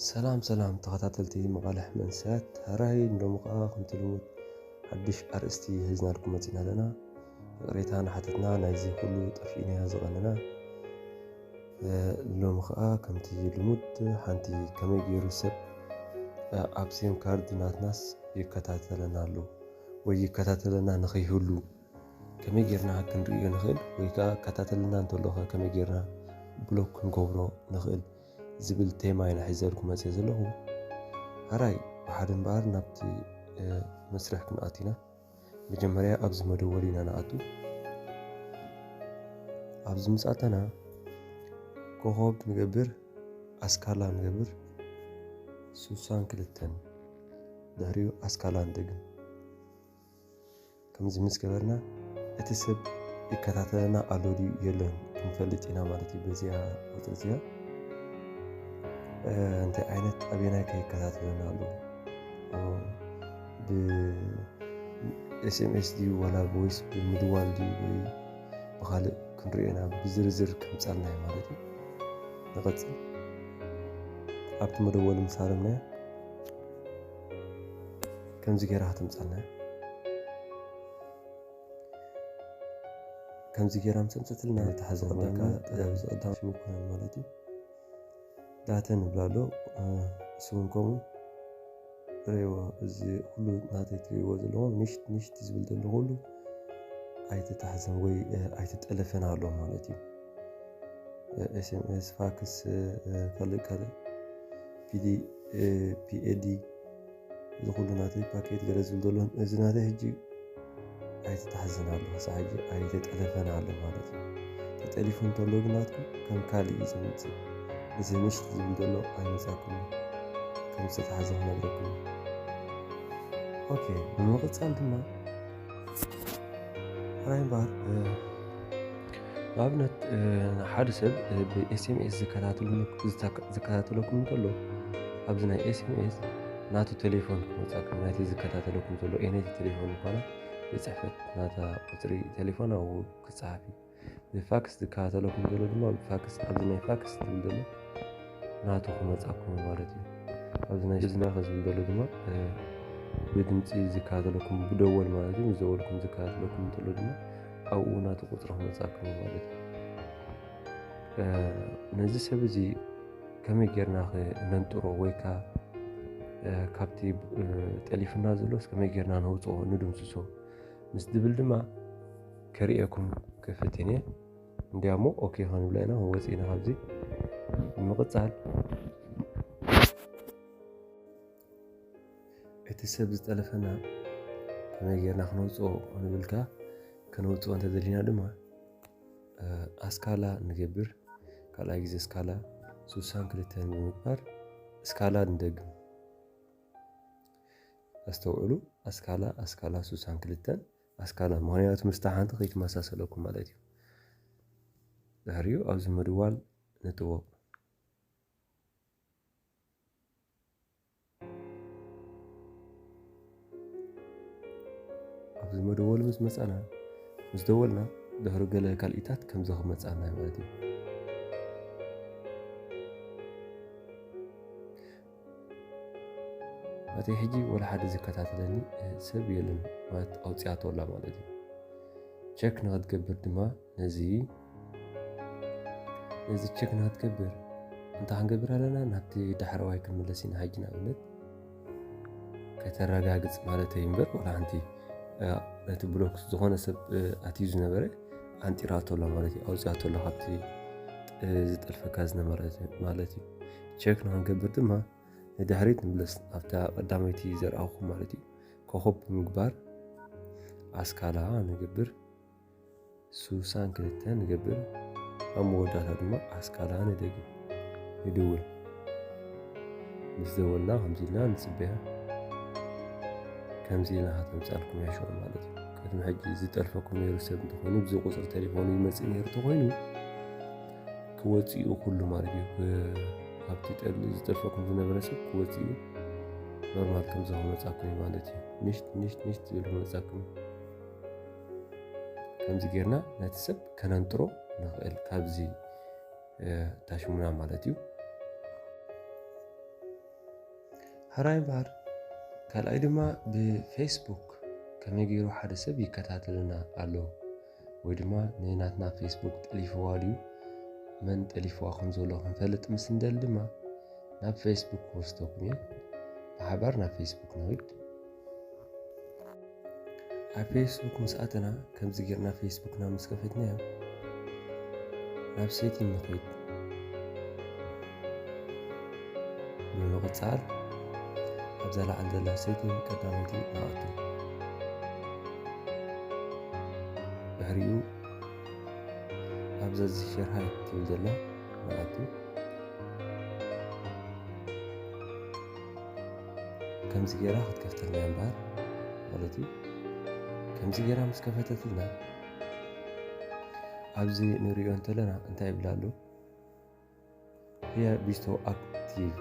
ሰላም ተኸታተልቲ መቃልሕ መንሳት ሃራይ እንደሙቃ ክንትልሙት ሓድሽ ኣርእስቲ ሒዝናልኩም መፂና ኣለና ቅሬታን ሓተትና ናይዚ ኩሉ ጠፊእና ዝቐነና ሎሚ ከዓ ከምቲ ልሙድ ሓንቲ ከመይ ገይሩ ሰብ ኣብ ሲም ካርድ ናትናስ ይከታተለና ኣሎ ወይ ይከታተለና ንኸይህሉ ከመይ ጌርና ክንሪኦ ንኽእል ወይ ከዓ ከታተለና እንተለኸ ከመይ ጌርና ብሎክ ክንገብሮ ንኽእል ዝብል ቴማ ኢና ሒዘልኩም መፅእ ዘለኹ ሃራይ ብሓደ እምበር ናብቲ መስርሕ ክንኣቲና መጀመርያ ኣብዚ መደወል ኢና ንኣቱ ኣብዚ ምፅኣተና ኮኸብ ንገብር ኣስካላ ንገብር 62 ድሕሪኡ ኣስካላ ንደግም ከምዚ ምስ ገበርና እቲ ሰብ ይከታተለና ኣሎ ድዩ የለን ክንፈልጥ ኢና ማለት እዩ በዚኣ ቁፅሪ እዚኣ እንታይ ዓይነት ኣበየናይ ከይከታተለና ኣሎ ብኤስኤምኤስ ድዩ ዋላ ቮይስ ብምድዋል ድዩ ወይ ብካልእ ክንሪኦና ብዝርዝር ከምፃልና ማለት እዩ ንቐፅል ኣብቲ መደወል ምሳለምናዮ ከምዚ ጌራ ክትምፃልና ከምዚ ጌራ ምሰምሰትልና ተሓዚ ቀዳምና ዝቐዳም ሽሙኩናን ማለት እዩ ዳተን ንብላሎ እስውን ከምኡ ርይዎ እዚ ኩሉ ናተይ ትሪእዎ ዘለኹም ንሽት ዝብል ዘሎ ኩሉ ኣይተታሕዘን ወይ ኣይተጠለፈን ኣሎ ማለት እዩ ኤስኤምኤስ ፋክስ ካልእ ፒኤዲ እዚ ኩሉ ናተይ ፓኬት ገለ ዝብል ዘሎ እዚ ናተይ ሕጂ ኣይተታሕዘን ኣሎ ክሳብ ሕጂ ኣይተጠለፈን ኣሎ ማለት እዩ ተጠሊፉ እንተሎ ግን ናትኩም ከም ካልእ እዩ ዝምፅእ እዚ ንሽት ዝብል ዘሎ ኣይመፃኩም ከም ዝተታሕዘ ክነግረኩም ኦኬ ብምቕፃል ድማ ሃራይ እምበር ንኣብነት ሓደ ሰብ ብኤስኤምኤስ ዝከታተለኩም እንተሎ ኣብዚ ናይ ኤስኤምኤስ ናቱ ቴሌፎን ክመፃኩም ናይቲ ዝከታተለኩም እንተሎ ናይቲ ቴሌፎን ምኳና ብፅሕፈት ናታ ቁፅሪ ቴሌፎን ኣብኡ ክፀሓፍ እዩ ብፋክስ ዝከታተለኩም ዘሎ ድማ ብፋክስ ኣብዚ ናይ ፋክስ ዝብል ዘሎ ናቱ ክመፃኩም ማለት እዩ ኣብዚ ናይ ዝናኸ ዝብል ዘሎ ድማ ብድምፂ ዝከታተለኩም ብደወል ማለት እዩ ዝደወልኩም ዝከታተለኩም እንተሎ ድማ ኣብኡ ናቱ ቁፅሪ ክመፃኩም ማለት እዩ ነዚ ሰብ እዚ ከመይ ጌርና ነንጥሮ ወይ ከዓ ካብቲ ጠሊፍና ዘሎስ ከመይ ጌርና ነውፅኦ ንድምስሶ ምስ ድብል ድማ ከሪአኩም ክፍትን እየ እንዲያሞ ኦኬ ክንብላ ኢና ክንወፅኢና ካብዚ ንምቕፃል እቲ ሰብ ዝጠለፈና ከመይ ጌርና ክነውፅኦ ክንብልካ ከነውፅኦ እንተደሊና ድማ ኣስካላ ንገብር ካልኣይ ግዜ እስካላ 62 ብምግባር እስካላ ንደግም ኣስተውዕሉ ኣስካላ 62 ኣስካላ ምክንያቱ ምስታ ሓንቲ ከይትመሳሰለኩም ማለት እዩ ድሕሪኡ ኣብዚ ምድዋል ንጥዎ ኣብዚ መደወል ምስ መፃና ምስ ደወልና ድሕሪ ገለ ካልኢታት ከምዚ ክመፃና ማለት እዩ ናተይ ሕጂ ወላ ሓደ ዝከታተለኒ ሰብ የለን ማለት ኣውፅያቶ ኣላ ማለት እዩ ቸክ ንክትገብር ድማ ነዚ ቸክ ንክትገብር እንታይ ክንገብር ኣለና ናብቲ ዳሕረዋይ ክንመለስ ኢና ሕጂ ንኣብነት ከተረጋግፅ ማለት እዩ እምበር ወላ ሓንቲ ነቲ ብሎክ ዝኾነ ሰብ ኣትዩ ዝነበረ ኣንጢራቶ ኣላ ማለት እዩ ኣውፅያቶ ኣላ ካብቲ ዝጠልፈካ ዝነበረ ማለት እዩ ቸክ ንክንገብር ድማ ንድሕሪት ንብለስ ኣብታ ቀዳመይቲ ዘርኣኹም ማለት እዩ ኮኸብ ብምግባር ኣስካላ ንገብር 62 ንገብር ኣብ መወዳእታ ድማ ኣስካላ ንደግም ንድውል ምስ ደወልና ከምዚ ኢልና ንፅበያ ከምዚ ኢልና ከተምፃልኩም ያሸዑ ማለት እዩ ቅድሚ ሕጂ ዝጠልፈኩም ነይሩ ሰብ እንተኮይኑ ብዚ ቁፅሪ ቴሌፎኑ ይመፅእ ነይሩ እንተኮይኑ ክወፅኡ ኩሉ ማለት እዩ ኣብቲ ዝጠልፈኩም ዝነበረ ሰብ ክወፅኡ ኖርማል ከምዚ ክመፃኩም ማለት እዩ ንሽት ዝብል ክመፃኩም ከምዚ ጌርና ነቲ ሰብ ከነንጥሮ ንኽእል ካብዚ ታሽሙና ማለት እዩ هراي بار ካልኣይ ድማ ብፌስቡክ ከመይ ገይሩ ሓደ ሰብ ይከታተልና ኣሎ ወይ ድማ ንናትና ፌስቡክ ጠሊፍዋ ድዩ መን ጠሊፍዋ ከም ዘሎ ክንፈልጥ ምስ እንደሊ ድማ ናብ ፌስቡክ ወስደኩም እየ ብሓባር ናብ ፌስቡክ ንኸይድ ኣብ ፌስቡክ ምስ ኣተና ከምዚ ጌርና ፌስቡክና ምስ ከፈትናዮ ናብ ሴቲንግ ንኸይድ ብምቕፃል ኣብዛ ላዕሊ ዘላ ሴቲንግ ቀዳመይቲ ንኣቱ ድሕሪኡ ኣብዛ ሸር ሃይት ትብል ዘላ ንኣቱ ከምዚ ጌራ ክትከፍተልና እምበር ማለት እዩ ከምዚ ጌራ ምስ ከፈተትና ኣብዚ ንሪኦ እንተለና እንታይ ይብላሉ here bestow actual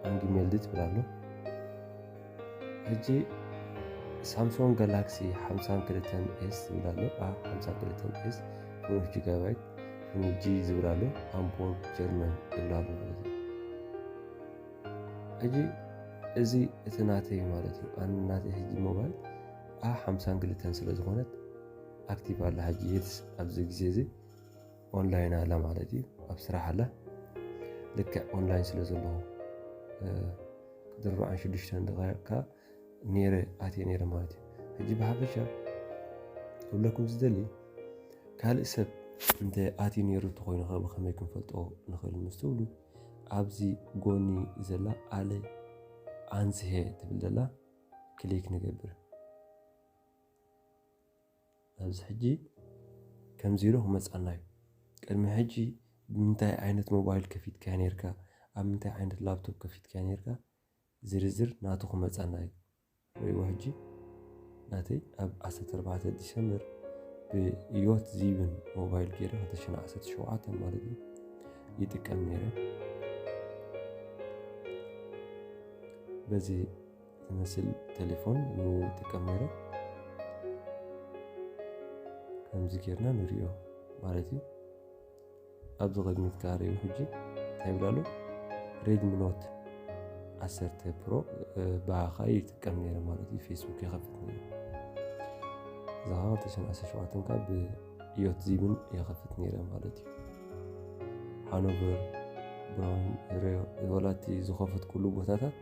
አንጊሜልድ ትብላሉ ሕጂ ሳምሶንግ ጋላክሲ 52s ዝብላሉ 52s 2 ጂጋባይት 2G ዝብላሉ ሃምቡርግ ጀርመን ይብላሉ ማለት እዩ ሕጂ እዚ እቲ ናተይ ማለት እዩ ኣነ ናተይ ሕጂ ሞባይል 52 ስለ ዝኾነት ኣክቲቭ ኣላ ሕጂ የትስ ኣብዚ ግዜ እዚ ኦንላይን ኣላ ማለት እዩ ኣብ ስራሕ ኣላ ልክዕ ኦንላይን ስለ ዘለዎ 46 ደቂቃ ነይረ ኣትየ ነይረ ማለት እዩ ሕጂ ብሓፈሻ ክብለኩም ዝደሊ ካልእ ሰብ እንተ ኣትዩ ነይሩ እንተኮይኑ ብኸመይ ክንፈልጦ ንኽእል ምስ ትብሉ ኣብዚ ጎኒ ዘላ ኣለ ኣንስሄ ትብል ዘላ ክሊክ ንገብር ኣብዚ ሕጂ ከምዚ ኢሉ ክመፃና እዩ ቅድሚ ሕጂ ብምንታይ ዓይነት ሞባይል ከፊትካ ነርካ ኣብ ምንታይ ዓይነት ላፕቶፕ ከፊትካ ነርካ ዝርዝር ናቱ ክመፃና እዩ ርእይዎ ሕጂ ናተይ ኣብ 14 ዲሰምበር ብዮት ዚብን ሞባይል ገይረ 2017 ማለት እዩ ይጥቀም ነይረ በዚ ዝመስል ቴሌፎን ይጥቀም ነይረ ከምዚ ጌርና ንሪኦ ማለት እዩ ኣብዚ ቅድሚት ካርዩ ሕጂ እንታይ ይብላሉ ሬድሚ ኖት 10 ፕሮ ባኻ ይጥቀም ነይረ ማለት እዩ ፌስቡክ የኸፍት ነይረ እዛ 2017 ካብ ብዮት ዚብን የኸፍት ነይረ ማለት እዩ ሃኖቨር ብራውን ወላቲ ዝኸፍት ኩሉ ቦታታት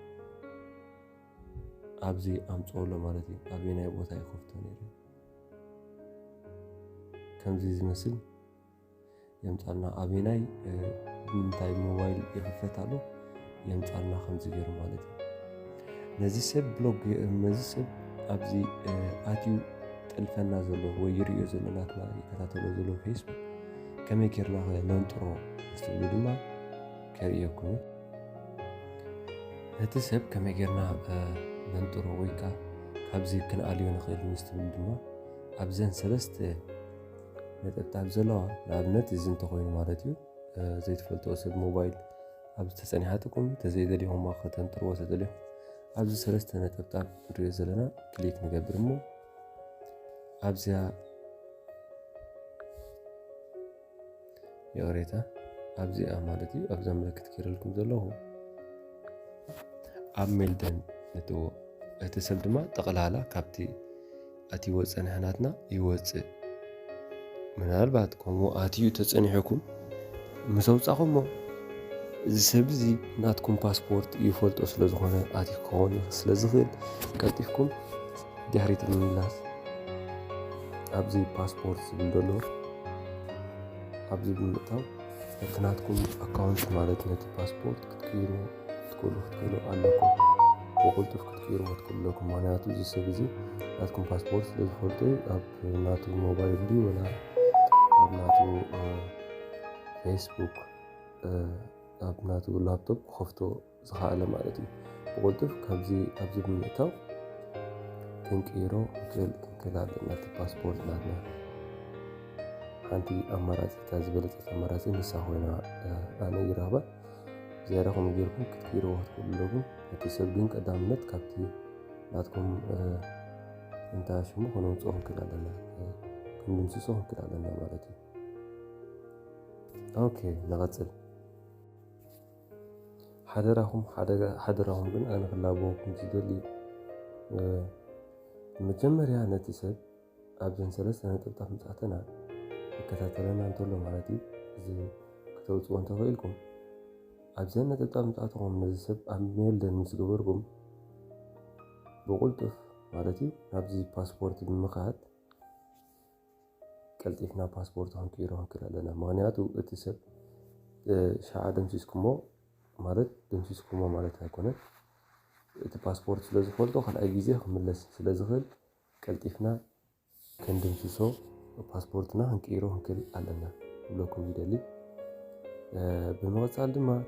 ኣብዚ ኣምፅኦሎ ማለት እዩ ኣበይ ቦታ ይኸፍቶ ነይረ ከምዚ ዝመስል የምፃልና ኣበናይ ብምንታይ ሞባይል ይኽፈታሉ የምፃልና ከምዚ ገይሩ ማለት እዩ ነዚ ሰብ ብሎግ ነዚ ሰብ ኣብዚ ኣትዩ ጥልፈና ዘሎ ወይ ይሪኦ ዘሎ ናትና ይከታተሎ ዘሎ ፌስቡክ ከመይ ጌርና ነንጥሮ ዝትብሉ ድማ ከርእየኩም እቲ ሰብ ከመይ ጌርና ነንጥሮ ወይ ከዓ ካብዚ ክንኣልዮ ንኽእል ምስ ትብሉ ድማ ኣብዘን ሰለስተ ነጠብጣብ ዘለዋ ንኣብነት እዚ እንተኮይኑ ማለት እዩ ዘይትፈልጥዎ ሰብ ሞባይል ኣብ ተፀኒሓትኩም ተዘይደልይኹም ከተንጥርዎ ተደልይኹም ኣብዚ ሰለስተ ነጠብጣብ ንሪኦ ዘለና ክሊክ ንገብር እሞ ኣብዚያ የቕሬታ ኣብዚኣ ማለት እዩ ኣብዛ ምልክት ገይረልኩም ዘለኹ ኣብ ሜልደን ንትዎ እቲ ሰብ ድማ ጠቕላላ ካብቲ ኣትይዎ ፀንሕናትና ይወፅእ ምናልባት ከምኡ ኣትዩ ተፀኒሕኩም ምስ ኣውፃኹሞ እዚ ሰብ እዚ ናትኩም ፓስፖርት ይፈልጦ ስለ ዝኾነ ኣትዩ ክኸውን ስለ ዝኽእል ቀልጢፍኩም ድሕሪት ንምምላስ ኣብዚ ፓስፖርት ዝብል ዘሎ ኣብዚ ብምእታው እቲ ናትኩም ኣካውንት ማለት ነቲ ፓስፖርት ክትቅይሩ ትክእሉ ኣለኩም ብቁልጡፍ ክትቅይሩ ትክእለኩም ምክንያቱ እዚ ሰብ እዚ ናትኩም ፓስፖርት ስለ ዝፈልጦ ኣብ ናቱ ሞባይል ድዩ ወላ ኣብ ናቱ ፌስቡክ ኣብ ናቱ ላፕቶፕ ክኸፍቶ ዝኽኣለ ማለት እዩ ብቁልጡፍ ካብዚ ኣብዚ ብምእታው ክንቅይሮ ክንክእል ኣለና እቲ ፓስፖርት ናትና ሓንቲ ኣማራፂታ ዝበለፀት ኣማራፂ ንሳ ኮይና ኣነ ይረኽባ ዝያዳ ከምኡ ጌርኩም ክትቅይርዎ ትክእሉ ኣለኩም እቲ ሰብ ግን ቀዳምነት ካብቲ ናትኩም እንታይ ሽሙ ክነውፅኦ ክንክእል ኣለና ክንድምስሶ ክንክእል ኣለና ማለት እዩ ኦኬ ንቐፅል حدرهم ግን أنا خلابوكم تدلي مجمريا نتسب أبزن سلسة نتبطح مساعتنا كتاتلنا نطلو مالتي زي كتوتوا انتوا إلكم أبزن نتبطح مساعتهم نزسب أميل دن مسقبركم بقولتف مالتي نابزي باسبورت بمقعد كالتيفنا باسبورت هنكيرو هنكرا لنا مغنياتو اتسب شاعة دمسيسكمو مالت دمسيسكمو مالت هيكونت ات باسبورت سلازي خلطو خل أي جيزي خملس سلازي خل كالتيفنا كان دمسيسو باسبورتنا هنكيرو هنكر لنا بلوكم يدلي بموصال دما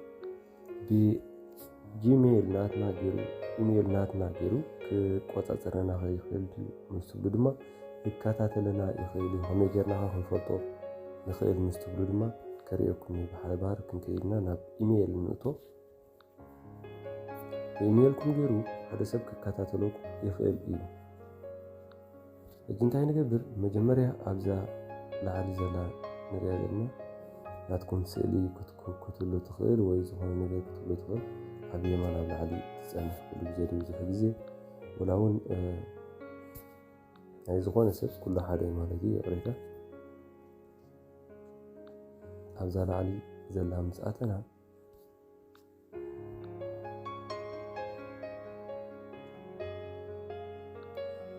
بجيميل ناتنا جيرو إيميل ناتنا جيرو كقوصاصرنا خيخل مستبلو دما يكاتاتلنا يخيلي همي جيرنا خنفلطو نخيل مستبلو دما كريكم بحبار كنكيدنا ناب إيميل نوتو إيميلكم جيرو هذا سب كاتاتلوك يخيل إيو الجنتاين قبر مجمريا أبزا لعالي زلا نريادنا ناتكم سئلي كتلو تخيل ويزهون نجي كتلو تخيل أبي ما ناب لعالي تسألنا كل بجيري وزخ جزي ولاون يزغون سب كل حدا مالدي يقريكا أبزا لعالي زلا مساعتنا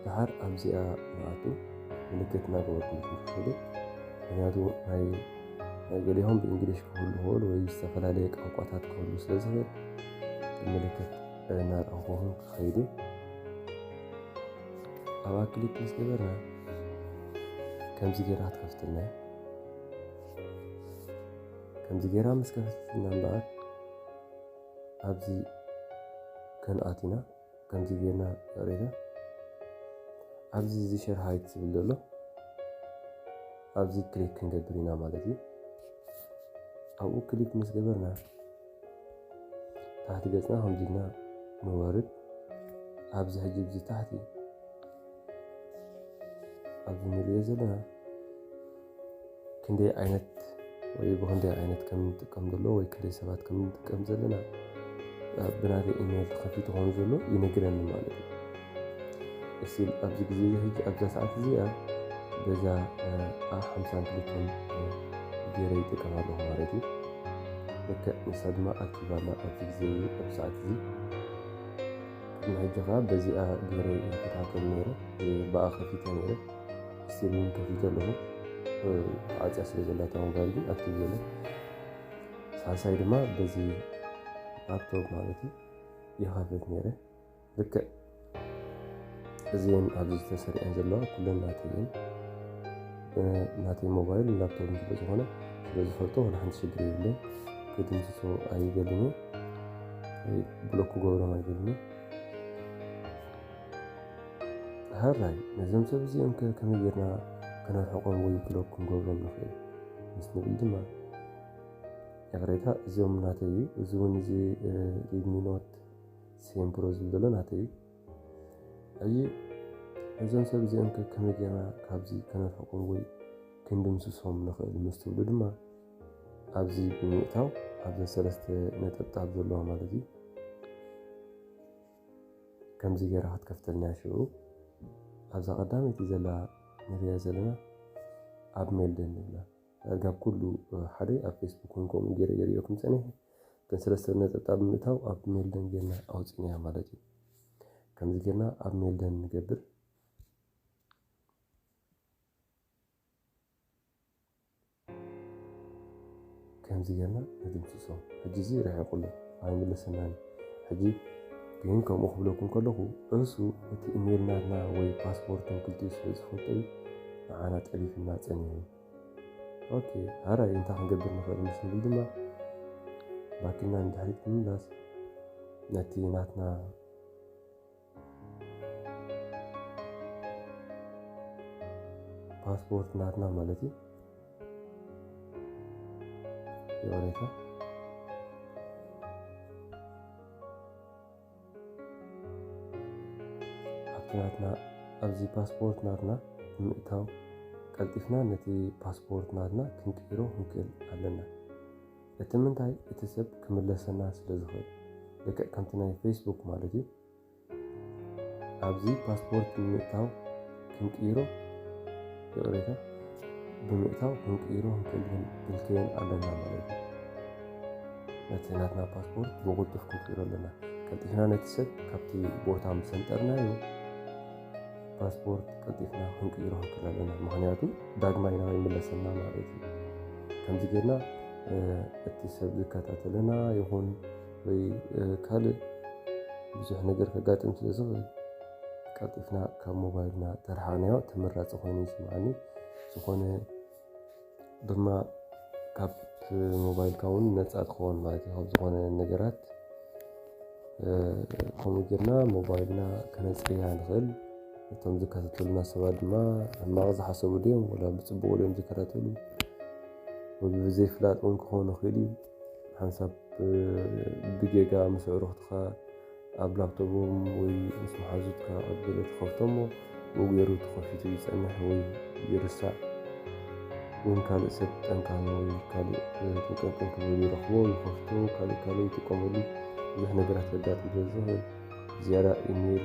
دحر أبزيا معتو ملكتنا قوتنا كله منادو هاي قاليهم بإنجليش كله هول ويستفعل عليك أوقاتات كله سلسلة الملكة نار أخوهم خيري أواكلي كنس كبرنا كم زجيرات كفتلنا كم زجيرة مسكفتلنا بعد أبزي كان آتنا كم زجيرنا يريده أبزي زي شير هايت سبلله أبزي كليك كنقدرينا مالتي أو كليك مسجبرنا تحت جسنا هم جينا موارد أبزي حجيب زي تحتي أبزي نريزلنا كندي عينت ويبغندي عينت كم دلو ويكلي سبات كم زلنا بنادي إيميل خفيت هون زلو ينقرن مالتي السيل أبزي جزية هيك أبزي ساعات زيها بزا خمسان كليكم جيريتي كمان له مارتي لك نساد ما أكتب على أبزي جزية أبساعات زي نهجها بزي جيري كتاعت الميرة بقى خفيتها ميرة السيلين كفيتة له عادي أسري زلاتهم غالبين أكتب له ساعة ما بزي لابتوب مالتي يخافت ميرة لك زين أبزي تسري أنزل كلنا ناتين ناتي موبايل اللابتوب نجيب هنا بس فلتو ولا حد شجري له كده نسيسو أي قلني بلوكو جورا ما يقلني هراي نزم سبزي يمكن كم يجرنا كنا الحقون وي بلوكو جورا نخيل بس نقول دما يغريتها زوم ناتي زون زي ريدمي نوت سيم بروز بدلو ناتي أي نزم سبزي يمكن كم يجرنا كابزي كنا الحقون وي كندم سوسهم نخيل مستولد ما أبزي بمئتاو أبزي سلسة نتبت عبد الله مالدي كم زي راحت كفتلنا شو أبزي قدامي تزلا نريا زلنا أب ميلدن نبلا أرقاب كله حدي أب فيسبوك ونكم يريكم سنه كان سلسة نتبت عبد مئتاو أب ميلدن جينا أو سنها مالدي كم زي جينا أب ميلدن نقبر كم زينا ندم سوسو حجي زي راح يقول له هاي من السنان حجي كينكم أخبركم كله أسو أتي إيميل ناتنا وي باسبورتن كلتي سويس فوتي معانا تعريف الناس أنيهم أوكي هرا أنت هنقدر نخرج مسلم بالدما لكننا ندحريك من الناس ناتي ناتنا باسبورت ناتنا مالتي يوريكا أبتناتنا أبزي باسبورت ناتنا مئتاو قلتفنا نتي باسبورت ناتنا كنكيرو هنكل علنا እትምንታይ እትሰብ ክምለሰና ስለዝኽእል ልክዕ ከምቲ ናይ ፌስቡክ ማለት እዩ ኣብዚ ፓስፖርት ብምእታው ክንቅይሮ ይቕሬታ ብምእታው ክንቅይሮ ክንክልክልን ኣለና ማለት እዩ ነቲ ናትና ፓስፖርት ብቕልጡፍ ክንቅይሮ ኣለና ቀልጢፍና ነቲ ሰብ ካብቲ ቦታ ምሰንጠርናዮ ፓስፖርት ቀልጢፍና ክንቅይሮ ክንክእል ኣለና ምክንያቱ ዳግማይ ናብ ይምለሰና ማለት እዩ ከምዚ ጌርና እቲ ሰብ ዝከታተለና ይኹን ወይ ካልእ ብዙሕ ነገር ከጋጥም ስለዝኽእል ቀልጢፍና ካብ ሞባይልና ተረሓቅናዮ ተመራፂ ኮይኑ ይስምዓኒ ዝኾነ ድማ ካብ ሞባይልካ እውን ነፃ ትኸውን ማለት እዩ ካብ ዝኾነ ነገራት ከምኡ ጌርና ሞባይልና ከነፅርያ ንኽእል እቶም ዝከታተሉና ሰባት ድማ ሕማቕ ዝሓሰቡ ድዮም ወላ ብፅቡቅ ድዮም ዝከታተሉ ወይ ብዘይፍላጥ እውን ክኾን ይኽእል እዩ ሓንሳብ ብጌጋ ምስ ኣዕሩኽትካ ኣብ ላፕቶፖም ወይ ምስ መሓዙትካ ኣብ ገለ ትኸፍቶሞ ብኡ ገይሩ ተኸፊቱ ይፀንሕ ወይ ይርሳዕ እውን ካልእ ሰብ ጠንካኑ ወይ ካልእ ተጠንቀም ክብል ይረኽቦ ይኸፍቶ ካልእ ይጥቀመሉ ብዙሕ ነገራት ከጋጥም ስለዝኽእል ዝያዳ ኢሜል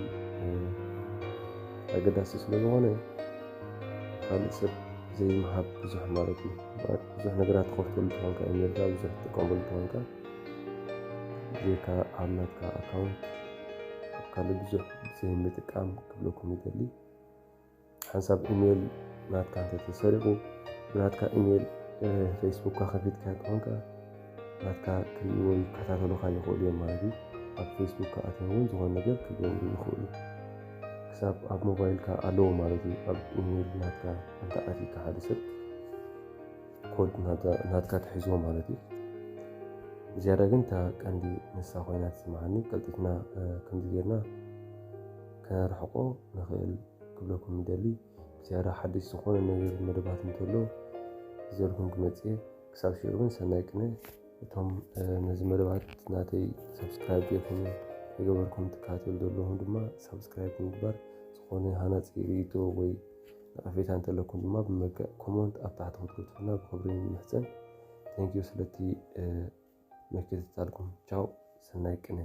ኣገዳሲ ስለዝኾነ ካልእ ሰብ ዘይምሃብ ብዙሕ ማለት እዩ ብዙሕ ነገራት ትኸፍተሉ ትኾንካ ኢሜልካ ብዙሕ ትጥቀመሉ ትኾንካ ጌርካ ኣብ ናትካ ኣካውንት ኣብ ካልእ ብዙሕ ዘይምጥቃም ክብለኩም ይደሊ ሓንሳብ ኢሜል ናትካ እንተተሰሪቑ ብናትካ ኢሜል ፌስቡክካ ከፊትካ ትኾንካ ናትካ ክሪእዎ ይከታተሉካ ይኽእሉ እዮም ማለት እዩ ኣብ ፌስቡክ ኣትዮም እውን ዝኾነ ነገር ክገብሩ ይኽእሉ ክሳብ ኣብ ሞባይልካ ኣለዎ ማለት እዩ ኣብ ኢሜል ናትካ እንተኣቲካ ሓደ ሰብ ኮድ ናትካ ትሒዝዎ ማለት እዩ ዝያዳ ግን እታ ቀንዲ ንሳ ኮይና ትስምዓኒ ቀልጢፍና ከምዚ ጌርና ከነርሕቆ ንኽእል ክብለኩም ይደሊ ዝያዳ ሓድሽ ዝኾነ ነገር መደባት እንተሎ ዘልኩም ክመፅእ ክሳብ ሽዑ ግን ሰናይ ቅነ እቶም ነዚ መደባት ናተይ ሰብስክራይብ ጌርኩም የገበርኩም ትከታተሉ ዘለኹም ድማ ሰብስክራይብ ምግባር ዝኾነ ሃናፂ ርእይቶ ወይ ነቐፌታ እንተለኩም ድማ ብመልክዕ ኮመንት ኣብ ታሕቲ ክትግድፉና ብክብሪ ንምሕፀን ቴንኪዩ ስለቲ ምክትታልኩም ቻው ሰናይ ቅነ